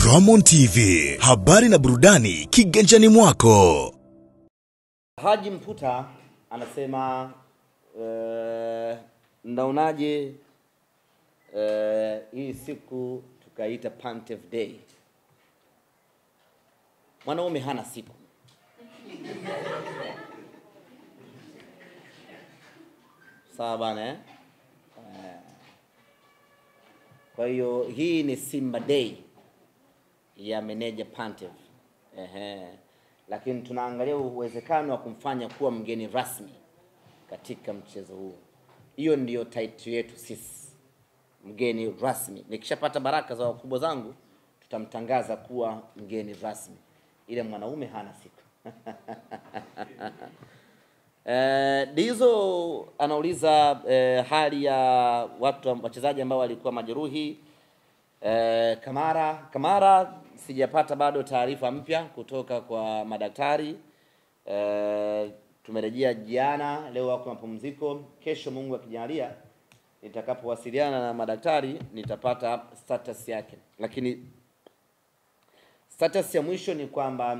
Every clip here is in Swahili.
Ramon TV, habari na burudani kiganjani mwako. Haji Mputa anasema mnaonaje hii siku tukaita Pantev Day? Mwanaume hana siku. Sawa bana Kwa hiyo hii ni Simba Day ya meneja Pantev. Lakini tunaangalia uwezekano wa kumfanya kuwa mgeni rasmi katika mchezo huu. Hiyo ndio title yetu sisi. Mgeni rasmi. Nikishapata baraka za wakubwa zangu, tutamtangaza kuwa mgeni rasmi. Ile mwanaume hana siku. Dizo anauliza hali ya wachezaji ambao walikuwa majeruhi. Kamara sijapata bado taarifa mpya kutoka kwa madaktari. Tumerejea jana, leo wako mapumziko. Kesho Mungu akijalia nitakapowasiliana na madaktari nitapata status yake. Lakini status ya mwisho ni kwamba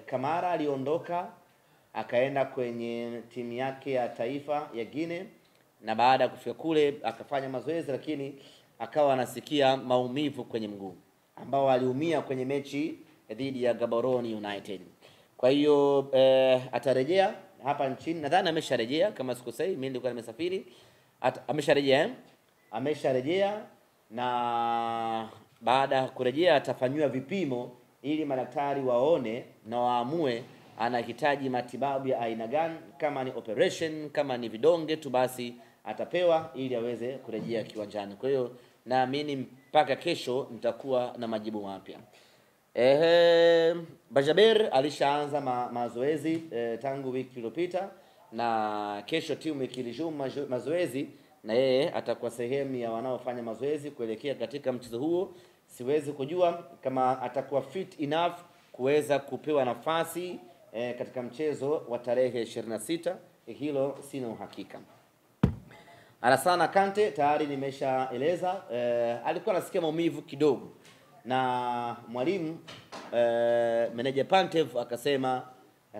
Kamara aliondoka akaenda kwenye timu yake ya taifa ya Guinea, na baada ya kufika kule akafanya mazoezi, lakini akawa anasikia maumivu kwenye mguu ambao aliumia kwenye mechi dhidi ya Gaborone United. Kwa hiyo atarejea hapa nchini. Nadhani amesharejea kama sikosei, mimi nilikuwa nimesafiri. Amesharejea na baada ya kurejea atafanywa vipimo ili madaktari waone na waamue anahitaji matibabu ya aina gani. Kama ni operation, kama ni vidonge tu, basi atapewa ili aweze kurejea kiwanjani. Kwa hiyo naamini mpaka kesho nitakuwa na majibu mapya. Bajaber alishaanza mazoezi tangu wiki iliyopita, na kesho timu ikiresume mazoezi na yeye atakuwa sehemu ya wanaofanya mazoezi kuelekea katika mchezo huo. Siwezi kujua kama atakuwa fit enough kuweza kupewa nafasi katika mchezo wa tarehe 26. Hilo sina uhakika. Alassane Kante tayari nimeshaeleza, alikuwa anasikia maumivu kidogo, na mwalimu meneja Pantev akasema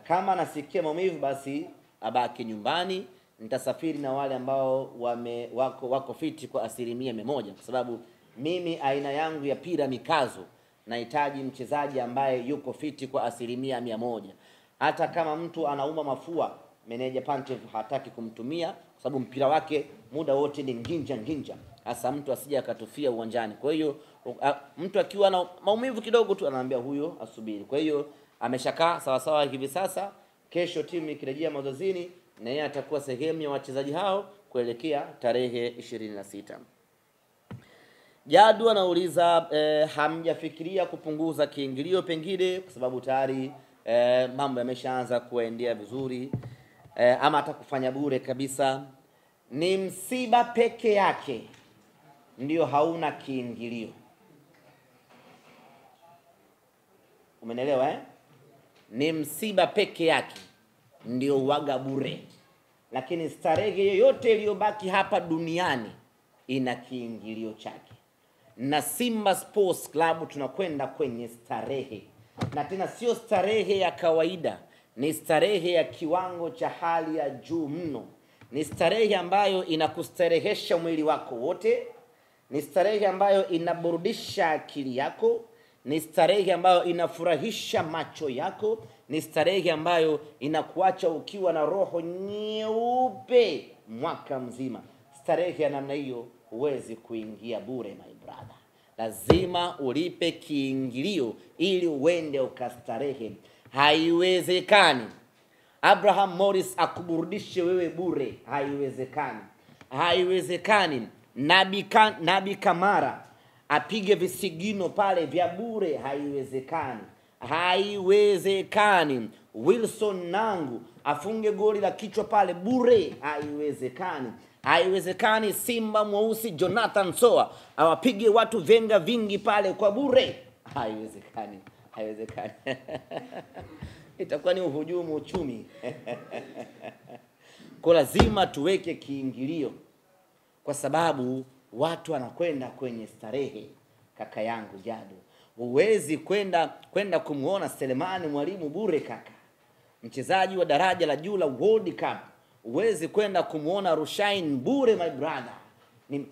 kama anasikia maumivu basi abaki nyumbani. Nitasafiri na wale ambao wako fiti kwa 100%, kwa sababu mimi aina yangu ya pira mikazo nahitaji mchezaji ambaye yuko fiti kwa 100%. Hata kama mtu anauma mafua, meneja Pantev hataki kumtumia kwa sababu mpira wake muda wote ni nginja. Hasa mtu asije akatufia uwanjani. Kwa hiyo mtu akiwa na maumivu kidogo tu anaambia huyo asubiri. Kwa hiyo ameshakaa sawa sawa hivi sasa. Kesho timu ikirejea mazoezini na yeye atakuwa sehemu ya wachezaji hao kuelekea tarehe 26. Jadu anauliza hamjafikiria kupunguza kiingilio pengine kwa sababu tayari mambo yameshaanza kuendea vizuri, ama hata kufanya bure kabisa? Ni msiba peke yake ndio hauna kiingilio. Umeelewa Ni msiba peke yake ndio waga bure. Lakini starehe yoyote iliyobaki hapa duniani ina kiingilio chake. Na Simba Sports Club tunakwenda kwenye starehe. Na tena sio starehe ya kawaida, ni starehe ya kiwango cha hali ya juu mno. Ni starehe ambayo inakustarehesha mwili wako wote. Ni starehe ambayo inaburudisha akili yako. Ni starehe ambayo inafurahisha macho yako. Ni starehe ambayo inakuacha ukiwa na roho nyeupe mwaka mzima. Starehe ya namna hiyo huwezi kuingia bure, my brother. Lazima ulipe kiingilio ili uende ukastarehe. Haiwezekani Abraham Morris akuburudishe wewe bure. Haiwezekani Nabi Kamara apige visigino pale vya bure. Haiwezekani Wilson Nangu afunge goli la kichwa pale bure. Haiwezekani Simba mweusi Jonathan Soa awapige watu venga vingi pale kwa bure. Haiwezekani. Itakuwa ni uhujumu uchumi. Kwa lazima tuweke kiingilio, kwa sababu watu wanakwenda kwenye starehe. Kaka yangu Jado, huwezi kwenda kumuona Selemani Mwalimu bure kaka, mchezaji wa daraja la juu la World Cup. Huwezi kwenda kumuona Rushain bure my brother.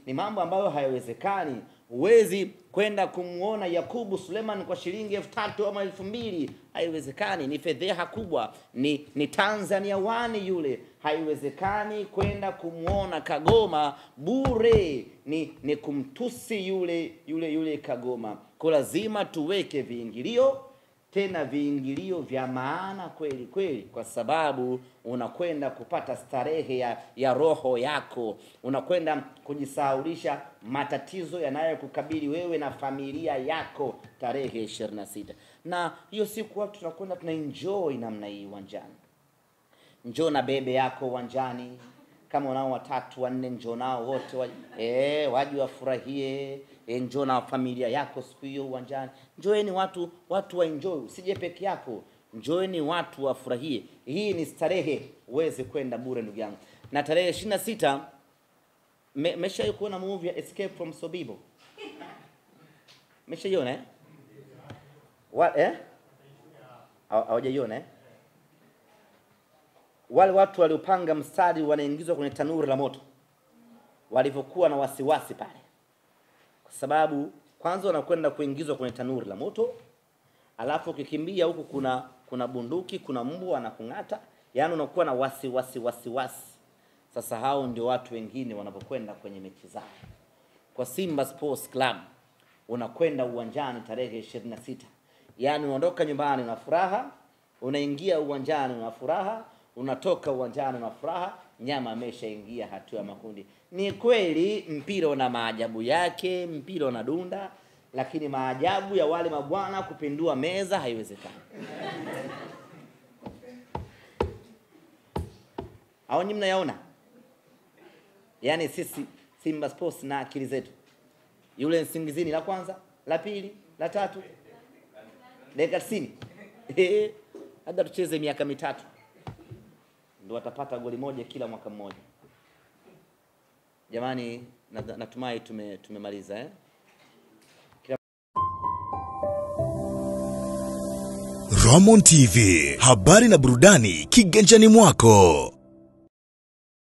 Ni mambo ambayo hayawezekani. Huwezi kwenda kumuona Yakubu Suleiman kwa shilingi 3,000 ama 2,000. Haiwezekani, ni fedheha kubwa. Ni Tanzania wani yule. Haiwezekani kwenda kumuona Kagoma bure. Ni kumtusi yule Kagoma. Kwa lazima tuweke viingilio, tena viingilio vya maana kweli kweli, kwa sababu unakwenda kupata starehe ya roho yako. Unakwenda kujisahaulisha matatizo yanayokukabili wewe na familia yako tarehe 26. Na hiyo siku watu tunakwenda tunaenjoy namna hii uwanjani. Njoo na bebe yako uwanjani. Kama unao 3 4, njoo nao wote waje wafurahie. Njoo na familia yako siku hiyo uwanjani. Njoeni watu waenjoy, usije peke yako. Njoeni watu wafurahie. Hii ni starehe, uweze kwenda bure ndugu yangu. Na tarehe 26 mesha kuona movie ya Escape from Sobibo. Mesha hawajaiona Wale watu waliopanga mstari wanaingizwa kwenye tanuri la moto, walivyokuwa na wasiwasi pale, kwa sababu kwanza wanakwenda kuingizwa kwenye tanuri la moto, alafu ukikimbia huku kuna bunduki, kuna mbwa anakung'ata, yani unakuwa na wasiwasi. Sasa hao ndio watu wengine wanapokwenda kwenye mechi zao. Kwa Simba Sports Club unakwenda uwanjani tarehe 26. Yani unaondoka nyumbani una furaha, unaingia uwanjani una furaha, unatoka uwanjani una furaha. Nyama ameshaingia hatua ya makundi. Ni kweli mpira una maajabu yake, mpira una dunda, lakini maajabu ya wale mabwana kupindua meza haiwezekani. Hao nyinyi mnayaona? Yani sisi Simba Sports na akili zetu. Yule Nsingizini la kwanza, la pili, la tatu, dakika 90. Hata tucheze miaka 3 ndio watapata goli moja kila mwaka mmoja. Jamani, natumai tumemaliza Ramon TV, habari na burudani kiganjani mwako.